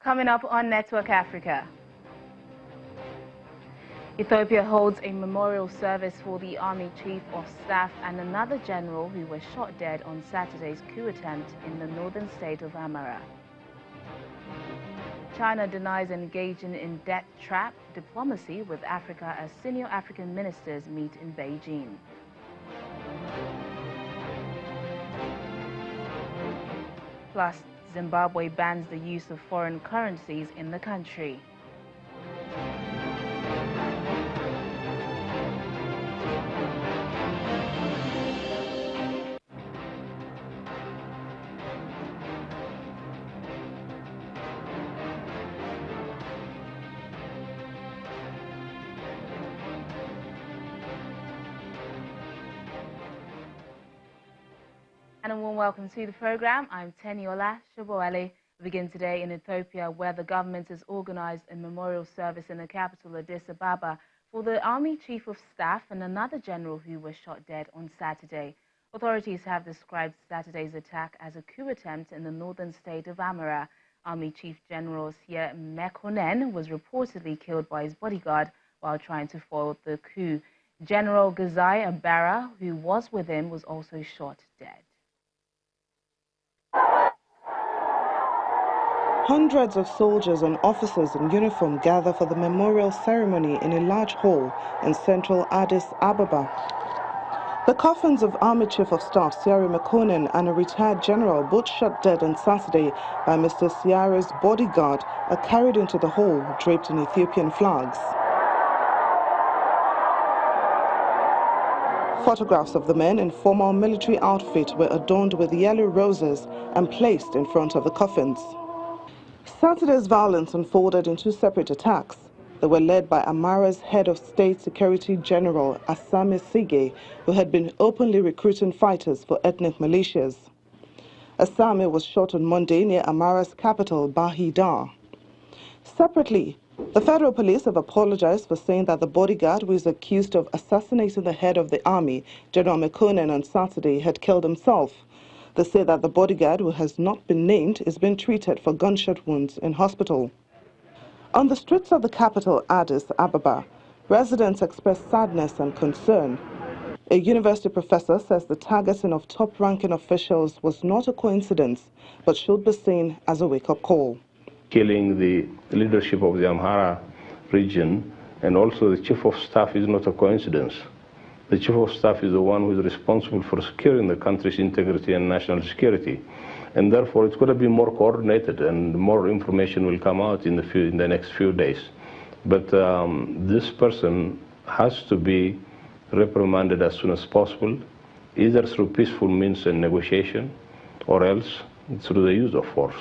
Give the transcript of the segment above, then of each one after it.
Coming up on Network Africa. Ethiopia holds a memorial service for the Army Chief of Staff and another general who was shot dead on Saturday's coup attempt in the northern state of Amhara. China denies engaging in debt trap diplomacy with Africa as senior African ministers meet in Beijing. Plus, Zimbabwe bans the use of foreign currencies in the country. And a warm welcome to the program. I'm Teniola Shoboale. We begin today in Ethiopia, where the government has organized a memorial service in the capital, Addis Ababa, for the Army Chief of Staff and another general who was shot dead on Saturday. Authorities have described Saturday's attack as a coup attempt in the northern state of Amhara. Army Chief General Siya Mekonnen was reportedly killed by his bodyguard while trying to foil the coup. General Gazai Abara, who was with him, was also shot dead. Hundreds of soldiers and officers in uniform gather for the memorial ceremony in a large hall in central Addis Ababa. The coffins of Army Chief of Staff Siya Mekonnen and a retired general, both shot dead on Saturday by Mr. Siya's bodyguard, are carried into the hall draped in Ethiopian flags. Photographs of the men in formal military outfit were adorned with yellow roses and placed in front of the coffins. Saturday's violence unfolded in two separate attacks. They were led by Amhara's head of state security general, Asami Sige, who had been openly recruiting fighters for ethnic militias. Asami was shot on Monday near Amhara's capital, Bahir. Separately, the federal police have apologized for saying that the bodyguard who is accused of assassinating the head of the army, General Mekonnen, on Saturday had killed himself. They say that the bodyguard, who has not been named, is being treated for gunshot wounds in hospital. On the streets of the capital, Addis Ababa, residents express sadness and concern. A university professor says the targeting of top-ranking officials was not a coincidence, but should be seen as a wake-up call. Killing the leadership of the Amhara region and also the chief of staff is not a coincidence. The chief of staff is the one who is responsible for securing the country's integrity and national security. And therefore, it's got to be more coordinated, and more information will come out in the next few days. But this person has to be reprimanded as soon as possible, either through peaceful means and negotiation, or else through the use of force.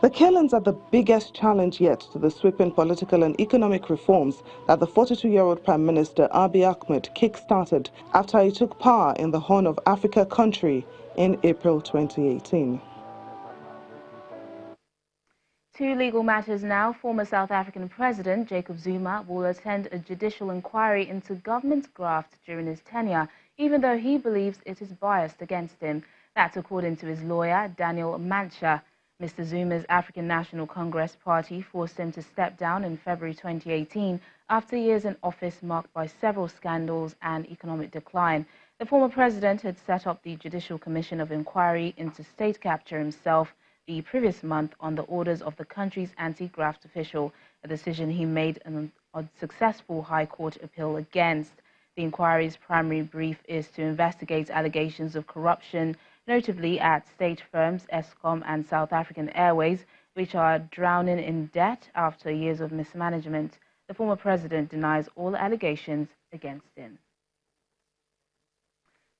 The killings are the biggest challenge yet to the sweeping political and economic reforms that the 42-year-old Prime Minister Abiy Ahmed kick-started after he took power in the Horn of Africa country in April 2018. Two legal matters now. Former South African President Jacob Zuma will attend a judicial inquiry into government graft during his tenure, even though he believes it is biased against him. That's according to his lawyer, Daniel Mancha. Mr. Zuma's African National Congress party forced him to step down in February 2018 after years in office marked by several scandals and economic decline. The former president had set up the Judicial Commission of Inquiry into state capture himself the previous month on the orders of the country's anti-graft official, a decision he made an unsuccessful High Court appeal against. The inquiry's primary brief is to investigate allegations of corruption, notably at state firms Eskom and South African Airways, which are drowning in debt after years of mismanagement. The former president denies all allegations against him.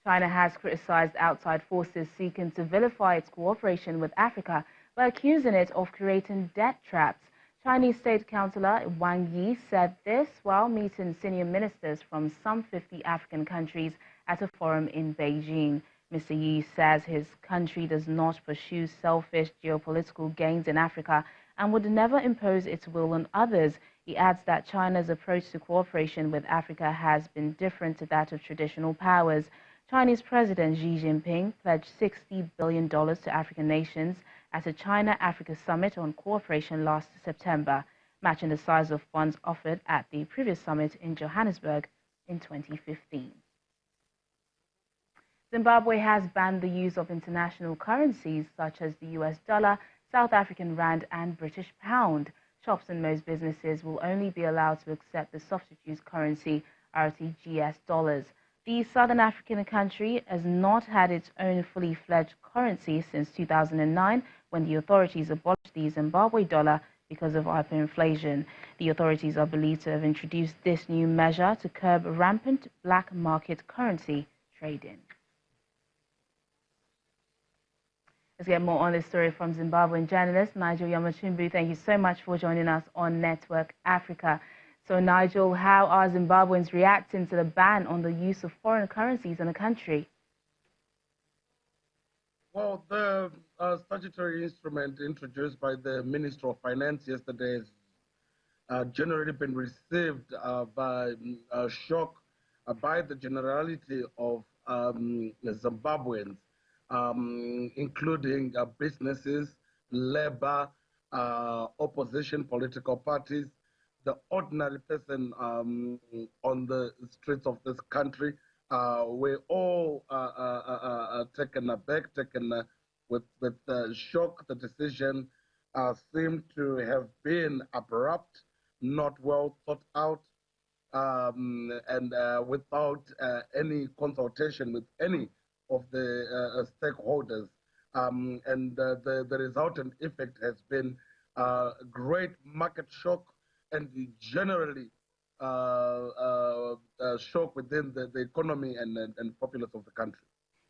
China has criticized outside forces seeking to vilify its cooperation with Africa by accusing it of creating debt traps. Chinese State Councillor Wang Yi said this while meeting senior ministers from some 50 African countries at a forum in Beijing. Mr. Yi says his country does not pursue selfish geopolitical gains in Africa and would never impose its will on others. He adds that China's approach to cooperation with Africa has been different to that of traditional powers. Chinese President Xi Jinping pledged $60 billion to African nations at a China-Africa summit on cooperation last September, matching the size of funds offered at the previous summit in Johannesburg in 2015. Zimbabwe has banned the use of international currencies such as the US dollar, South African rand and British pound. Shops and most businesses will only be allowed to accept the substitute currency RTGS dollars. The Southern African country has not had its own fully fledged currency since 2009, when the authorities abolished the Zimbabwe dollar because of hyperinflation. The authorities are believed to have introduced this new measure to curb rampant black market currency trading. Let's get more on this story from Zimbabwean journalist Nigel Yamachumbu. Thank you so much for joining us on Network Africa. So, Nigel, how are Zimbabweans reacting to the ban on the use of foreign currencies in the country? Well, the statutory instrument introduced by the Minister of Finance yesterday has generally been received by shock by the generality of Zimbabweans. Including businesses, labor, opposition political parties, the ordinary person on the streets of this country. We're all taken aback, taken with shock. The decision seemed to have been abrupt, not well thought out, and without any consultation with any of the stakeholders, and the resultant effect has been great market shock and generally shock within the economy and populace of the country.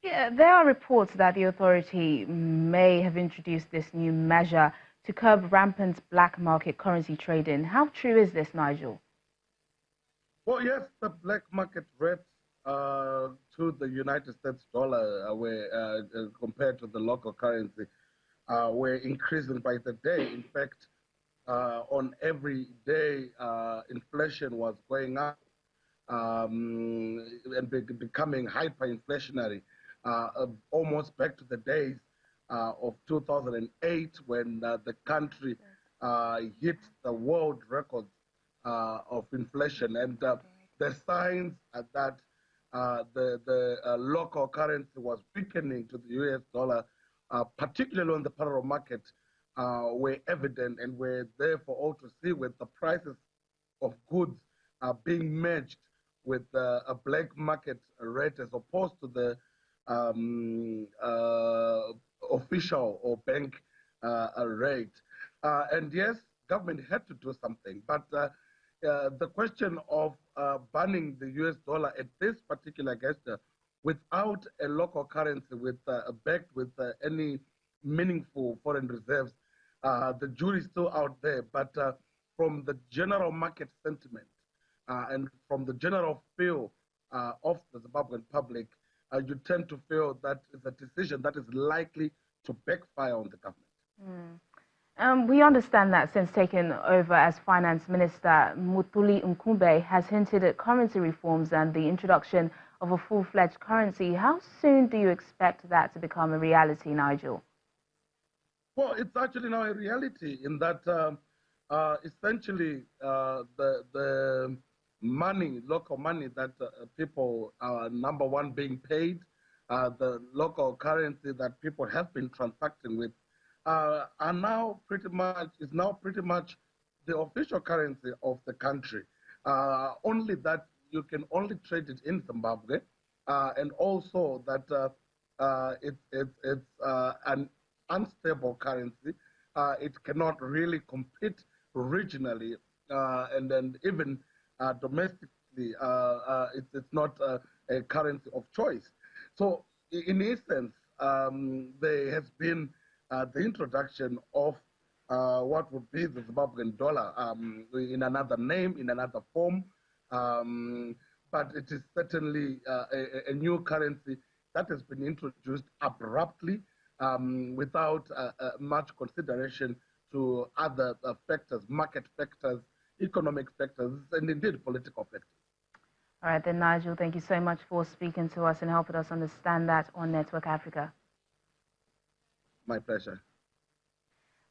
Yeah, there are reports that the authority may have introduced this new measure to curb rampant black market currency trading. How true is this, Nigel? Well, yes, the black market rates to the United States dollar were compared to the local currency were increasing by the day. In fact, on every day, inflation was going up and becoming hyperinflationary, almost back to the days of 2008 when the country hit the world records of inflation. And the signs that the local currency was weakening to the US dollar, particularly on the parallel market, were evident and were there for all to see, with the prices of goods being matched with a black market rate as opposed to the official or bank rate. And yes, government had to do something, but the question of banning the US dollar at this particular gesture without a local currency backed with any meaningful foreign reserves, the jury is still out there. But from the general market sentiment and from the general feel of the Zimbabwean public, you tend to feel that it's a decision that is likely to backfire on the government. We understand that since taking over as Finance Minister, Mutuli Nkumbe has hinted at currency reforms and the introduction of a full-fledged currency. How soon do you expect that to become a reality, Nigel? Well, it's actually now a reality in that essentially the money, local money that people are, number one, being paid, the local currency that people have been transacting with, is now pretty much the official currency of the country. Only that you can only trade it in Zimbabwe, and also that it's an unstable currency. It cannot really compete regionally, and then even domestically, it's not a currency of choice. So, in essence, there has been the introduction of what would be the Zimbabwean dollar in another name, in another form, but it is certainly a new currency that has been introduced abruptly without much consideration to other factors, market factors, economic factors, and indeed political factors. All right, then, Nigel, thank you so much for speaking to us and helping us understand that on Network Africa. My pleasure.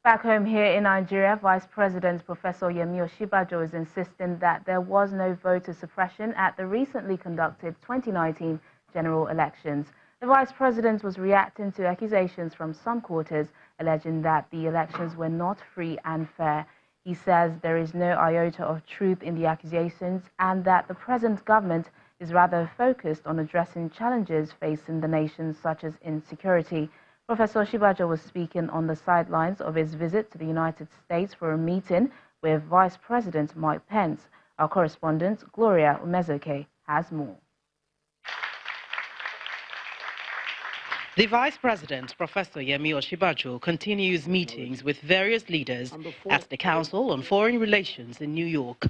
Back home here in Nigeria, Vice President Professor Yemi Osinbajo is insisting that there was no voter suppression at the recently conducted 2019 general elections. The Vice President was reacting to accusations from some quarters alleging that the elections were not free and fair. He says there is no iota of truth in the accusations and that the present government is rather focused on addressing challenges facing the nation such as insecurity. Professor Osinbajo was speaking on the sidelines of his visit to the United States for a meeting with Vice President Mike Pence. Our correspondent, Gloria Umezoke, has more. The Vice President, Professor Yemi Osinbajo, continues meetings with various leaders at the Council on Foreign Relations in New York.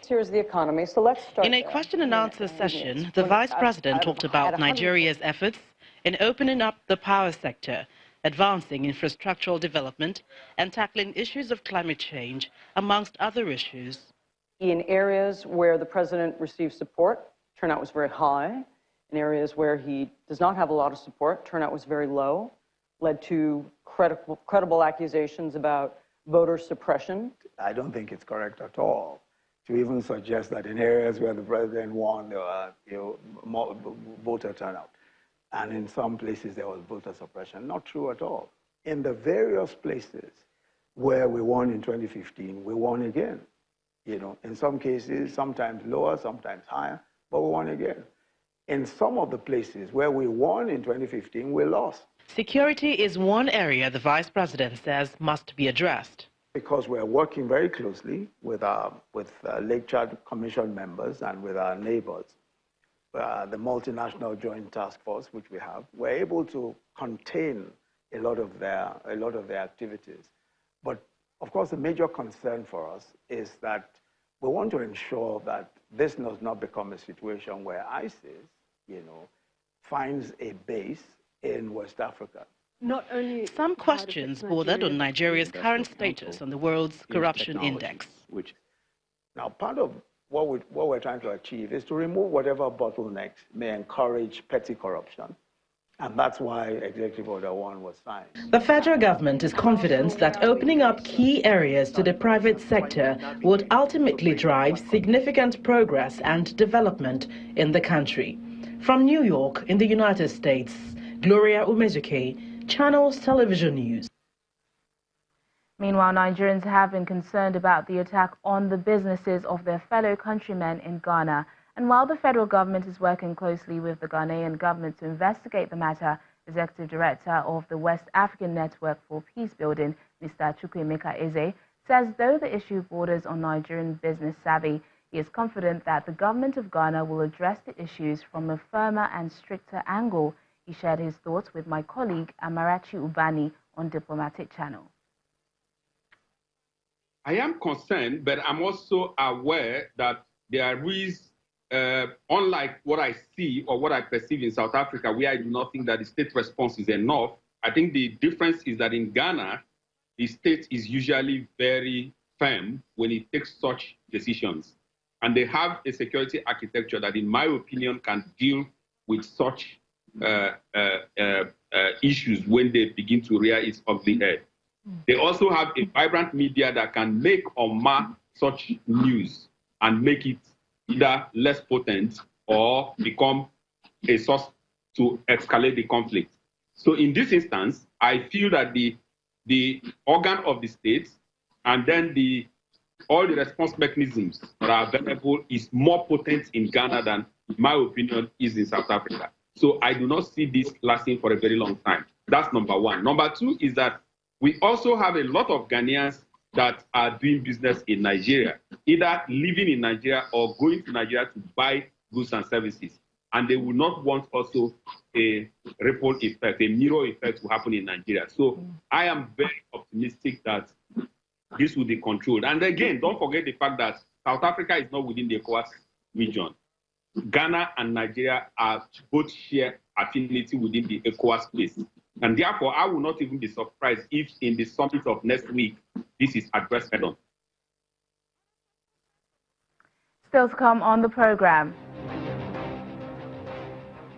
Here's the economy, so let's start. In a question and answer session, the Vice President talked about Nigeria's efforts in opening up the power sector, advancing infrastructural development, and tackling issues of climate change, amongst other issues. In areas where the president received support, turnout was very high. In areas where he does not have a lot of support, turnout was very low, led to credible accusations about voter suppression. I don't think it's correct at all to even suggest that in areas where the president won, there were more voter turnout. And in some places, there was voter suppression. Not true at all. In the various places where we won in 2015, we won again. In some cases, sometimes lower, sometimes higher, but we won again. In some of the places where we won in 2015, we lost. Security is one area the Vice President says must be addressed. Because we're working very closely with Lake Chad Commission members and with our neighbors, the multinational joint task force, which we have, we're able to contain a lot of their activities. But of course, the major concern for us is that we want to ensure that this does not become a situation where ISIS, finds a base in West Africa. Not only some questions bordered on Nigeria's current status on the world's corruption index. Now, part of what we're trying to achieve is to remove whatever bottlenecks may encourage petty corruption. And that's why Executive Order 1 was signed. The federal government is confident that opening up key areas to the private sector would ultimately drive significant progress and development in the country. From New York, in the United States, Gloria Umezoke, Channels Television News. Meanwhile, Nigerians have been concerned about the attack on the businesses of their fellow countrymen in Ghana. And while the federal government is working closely with the Ghanaian government to investigate the matter, Executive Director of the West African Network for Peacebuilding, Mr. Chukwuemeka Eze, says though the issue borders on Nigerian business savvy, he is confident that the government of Ghana will address the issues from a firmer and stricter angle. He shared his thoughts with my colleague Amarachi Ubani on Diplomatic Channel. I am concerned, but I'm also aware that there is, unlike what I see or what I perceive in South Africa, where I do not think that the state response is enough, I think the difference is that in Ghana, the state is usually very firm when it takes such decisions. And they have a security architecture that, in my opinion, can deal with such issues when they begin to rear its ugly head. They also have a vibrant media that can make or mar such news and make it either less potent or become a source to escalate the conflict. So in this instance, I feel that the organ of the state and then all the response mechanisms that are available is more potent in Ghana than, in my opinion, is in South Africa. So I do not see this lasting for a very long time. That's number one. Number two is that we also have a lot of Ghanaians that are doing business in Nigeria, either living in Nigeria or going to Nigeria to buy goods and services. And they will not want also a ripple effect, a mirror effect to happen in Nigeria. So I am very optimistic that this will be controlled. And again, don't forget the fact that South Africa is not within the ECOWAS region. Ghana and Nigeria are both share affinity within the ECOWAS space. And therefore, I will not even be surprised if in the summit of next week, this is addressed head on. Still to come on the program.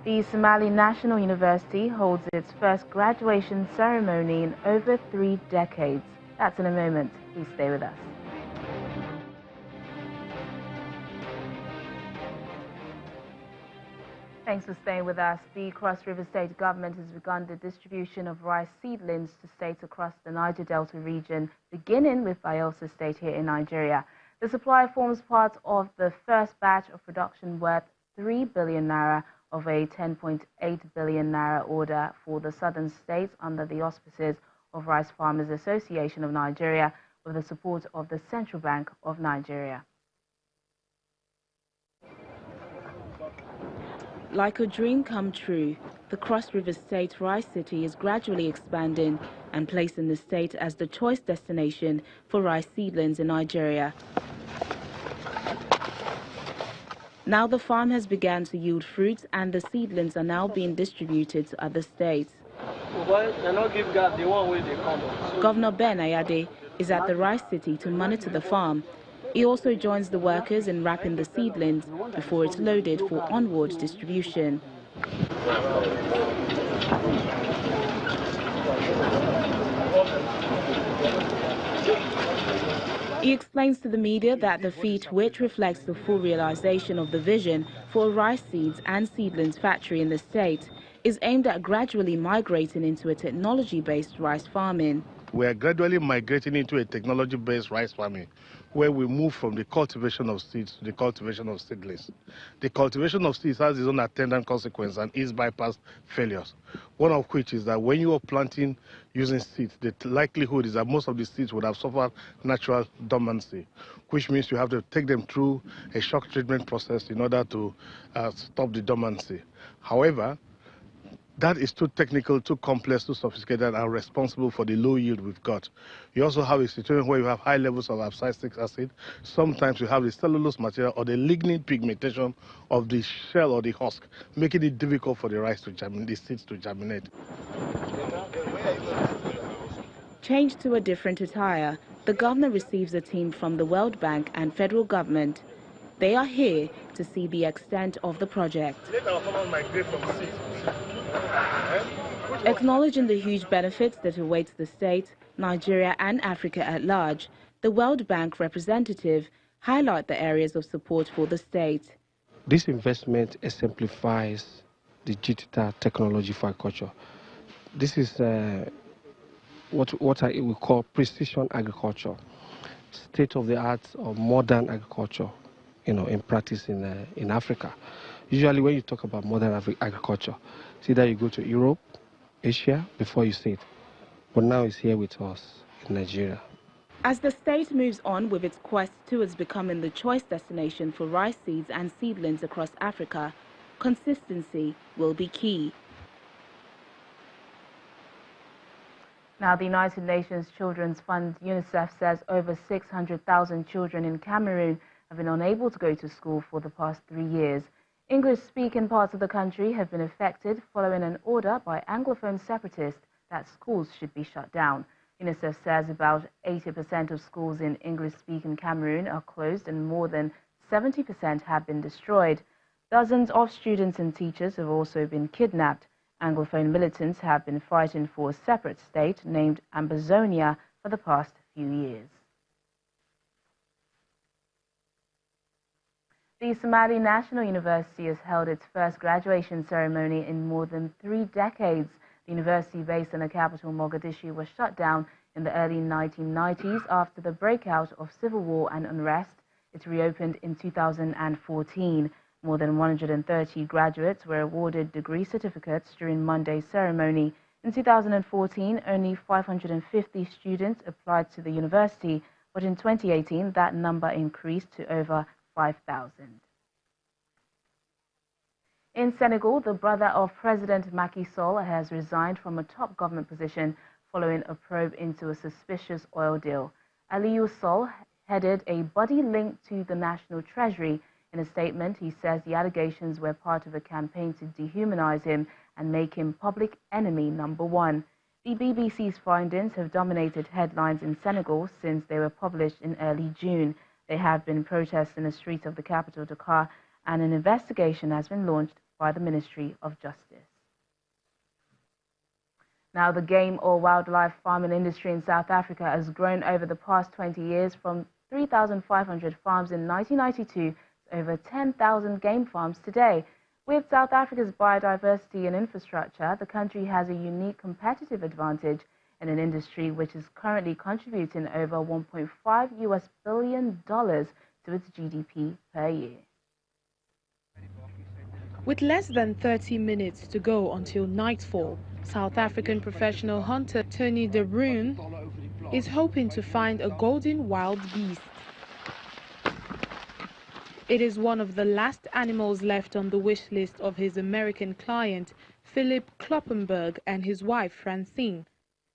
The Somali National University holds its first graduation ceremony in over 3 decades. That's in a moment. Please stay with us. Thanks for staying with us. The Cross River State government has begun the distribution of rice seedlings to states across the Niger Delta region, beginning with Bayelsa State here in Nigeria. The supply forms part of the first batch of production worth 3 billion naira of a 10.8 billion naira order for the southern states under the auspices of Rice Farmers Association of Nigeria with the support of the Central Bank of Nigeria. Like a dream come true, the Cross River State Rice City is gradually expanding and placing the state as the choice destination for rice seedlings in Nigeria. Now the farm has begun to yield fruits and the seedlings are now being distributed to other states. Governor Ben Ayade is at the Rice City to monitor the farm. He also joins the workers in wrapping the seedlings before it's loaded for onward distribution. He explains to the media that the feat, which reflects the full realization of the vision for a rice seeds and seedlings factory in the state, is aimed at gradually migrating into a technology-based rice farming. We are gradually migrating into a technology-based rice farming, where we move from the cultivation of seeds to the cultivation of seedlings. The cultivation of seeds has its own attendant consequence and is bypass failures, one of which is that when you are planting using seeds, the likelihood is that most of the seeds would have suffered natural dormancy, which means you have to take them through a shock treatment process in order to stop the dormancy. However, that is too technical, too complex, too sophisticated, and responsible for the low yield we've got. You also have a situation where you have high levels of abscisic acid. Sometimes you have the cellulose material or the lignin pigmentation of the shell or the husk, making it difficult for the rice to germinate, the seeds to germinate. Changed to a different attire, the governor receives a team from the World Bank and federal government. They are here to see the extent of the project. Acknowledging the huge benefits that awaits the state, Nigeria and Africa at large, the World Bank representative highlight the areas of support for the state. This investment exemplifies the digital technology for agriculture. This is what I would call precision agriculture, state-of-the-art or modern agriculture, in practice in Africa. Usually when you talk about modern agriculture, it's either you go to Europe, Asia, before you see it. But now it's here with us in Nigeria. As the state moves on with its quest towards becoming the choice destination for rice seeds and seedlings across Africa, consistency will be key. Now, the United Nations Children's Fund, UNICEF, says over 600,000 children in Cameroon have been unable to go to school for the past 3 years. English-speaking parts of the country have been affected following an order by Anglophone separatists that schools should be shut down. UNICEF says about 80% of schools in English-speaking Cameroon are closed and more than 70% have been destroyed. Dozens of students and teachers have also been kidnapped. Anglophone militants have been fighting for a separate state named Ambazonia for the past few years. The Somali National University has held its first graduation ceremony in more than 3 decades. The university, based in the capital Mogadishu, was shut down in the early 1990s after the breakout of civil war and unrest. It reopened in 2014. More than 130 graduates were awarded degree certificates during Monday's ceremony. In 2014, only 550 students applied to the university, but in 2018, that number increased to over 5,000. In Senegal, the brother of President Macky Sall has resigned from a top government position following a probe into a suspicious oil deal. Aliou Sall headed a body linked to the National Treasury. In a statement, he says the allegations were part of a campaign to dehumanize him and make him public enemy number 1. The BBC's findings have dominated headlines in Senegal since they were published in early June. There have been protests in the streets of the capital, Dakar, and an investigation has been launched by the Ministry of Justice. Now, the game or wildlife farming industry in South Africa has grown over the past 20 years from 3,500 farms in 1992 to over 10,000 game farms today. With South Africa's biodiversity and infrastructure, the country has a unique competitive advantage in an industry which is currently contributing over $1.5 billion to its GDP per year. With less than 30 minutes to go until nightfall, South African professional hunter Tony de Bruin is hoping to find a golden wild beast. It is one of the last animals left on the wish list of his American client, Philip Kloppenberg, and his wife, Francine.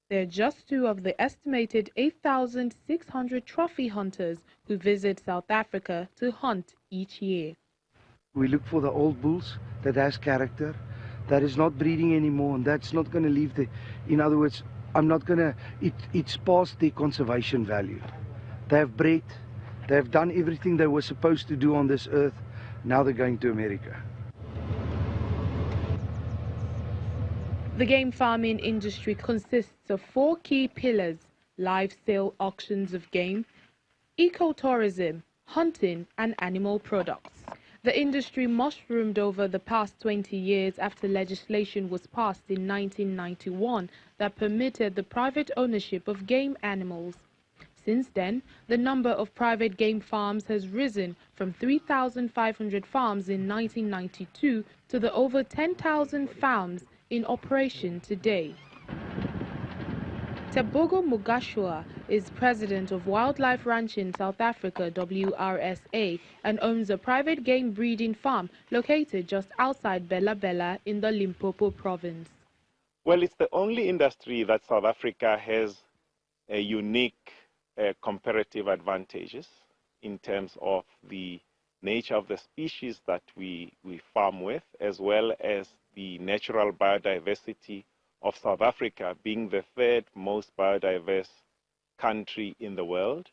They're just two of the estimated 8,600 trophy hunters who visit South Africa to hunt each year. We look for the old bulls that has character, that is not breeding anymore, and that's not going to leave the... In other words, I'm not going to... It's past the conservation value. They have bred, they have done everything they were supposed to do on this earth. Now they're going to America. The game farming industry consists of 4 key pillars: live sale auctions of game, ecotourism, hunting, and animal products. The industry mushroomed over the past 20 years after legislation was passed in 1991 that permitted the private ownership of game animals. Since then, the number of private game farms has risen from 3,500 farms in 1992 to the over 10,000 farms in operation today. Tebogo Mugashua is president of Wildlife Ranching South Africa, WRSA, and owns a private game breeding farm located just outside Bella Bella in the Limpopo province. Well, it's the only industry that South Africa has a unique comparative advantages in terms of the nature of the species that we farm with, as well as the natural biodiversity of South Africa being the 3rd most biodiverse country in the world.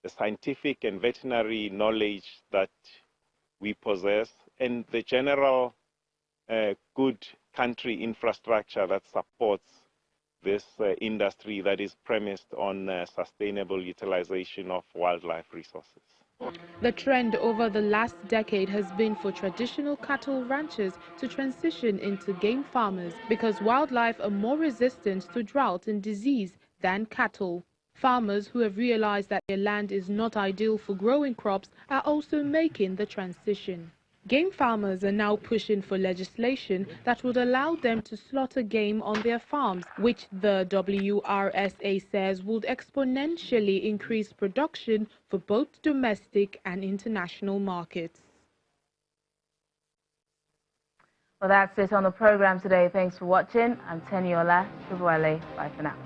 The scientific and veterinary knowledge that we possess, and the general good country infrastructure that supports this industry that is premised on sustainable utilization of wildlife resources. The trend over the last decade has been for traditional cattle ranchers to transition into game farmers because wildlife are more resistant to drought and disease than cattle. Farmers who have realized that their land is not ideal for growing crops are also making the transition. Game farmers are now pushing for legislation that would allow them to slaughter game on their farms, which the WRSA says would exponentially increase production for both domestic and international markets. Well, that's it on the program today. Thanks for watching. I'm Teniola Shibwele. Bye for now.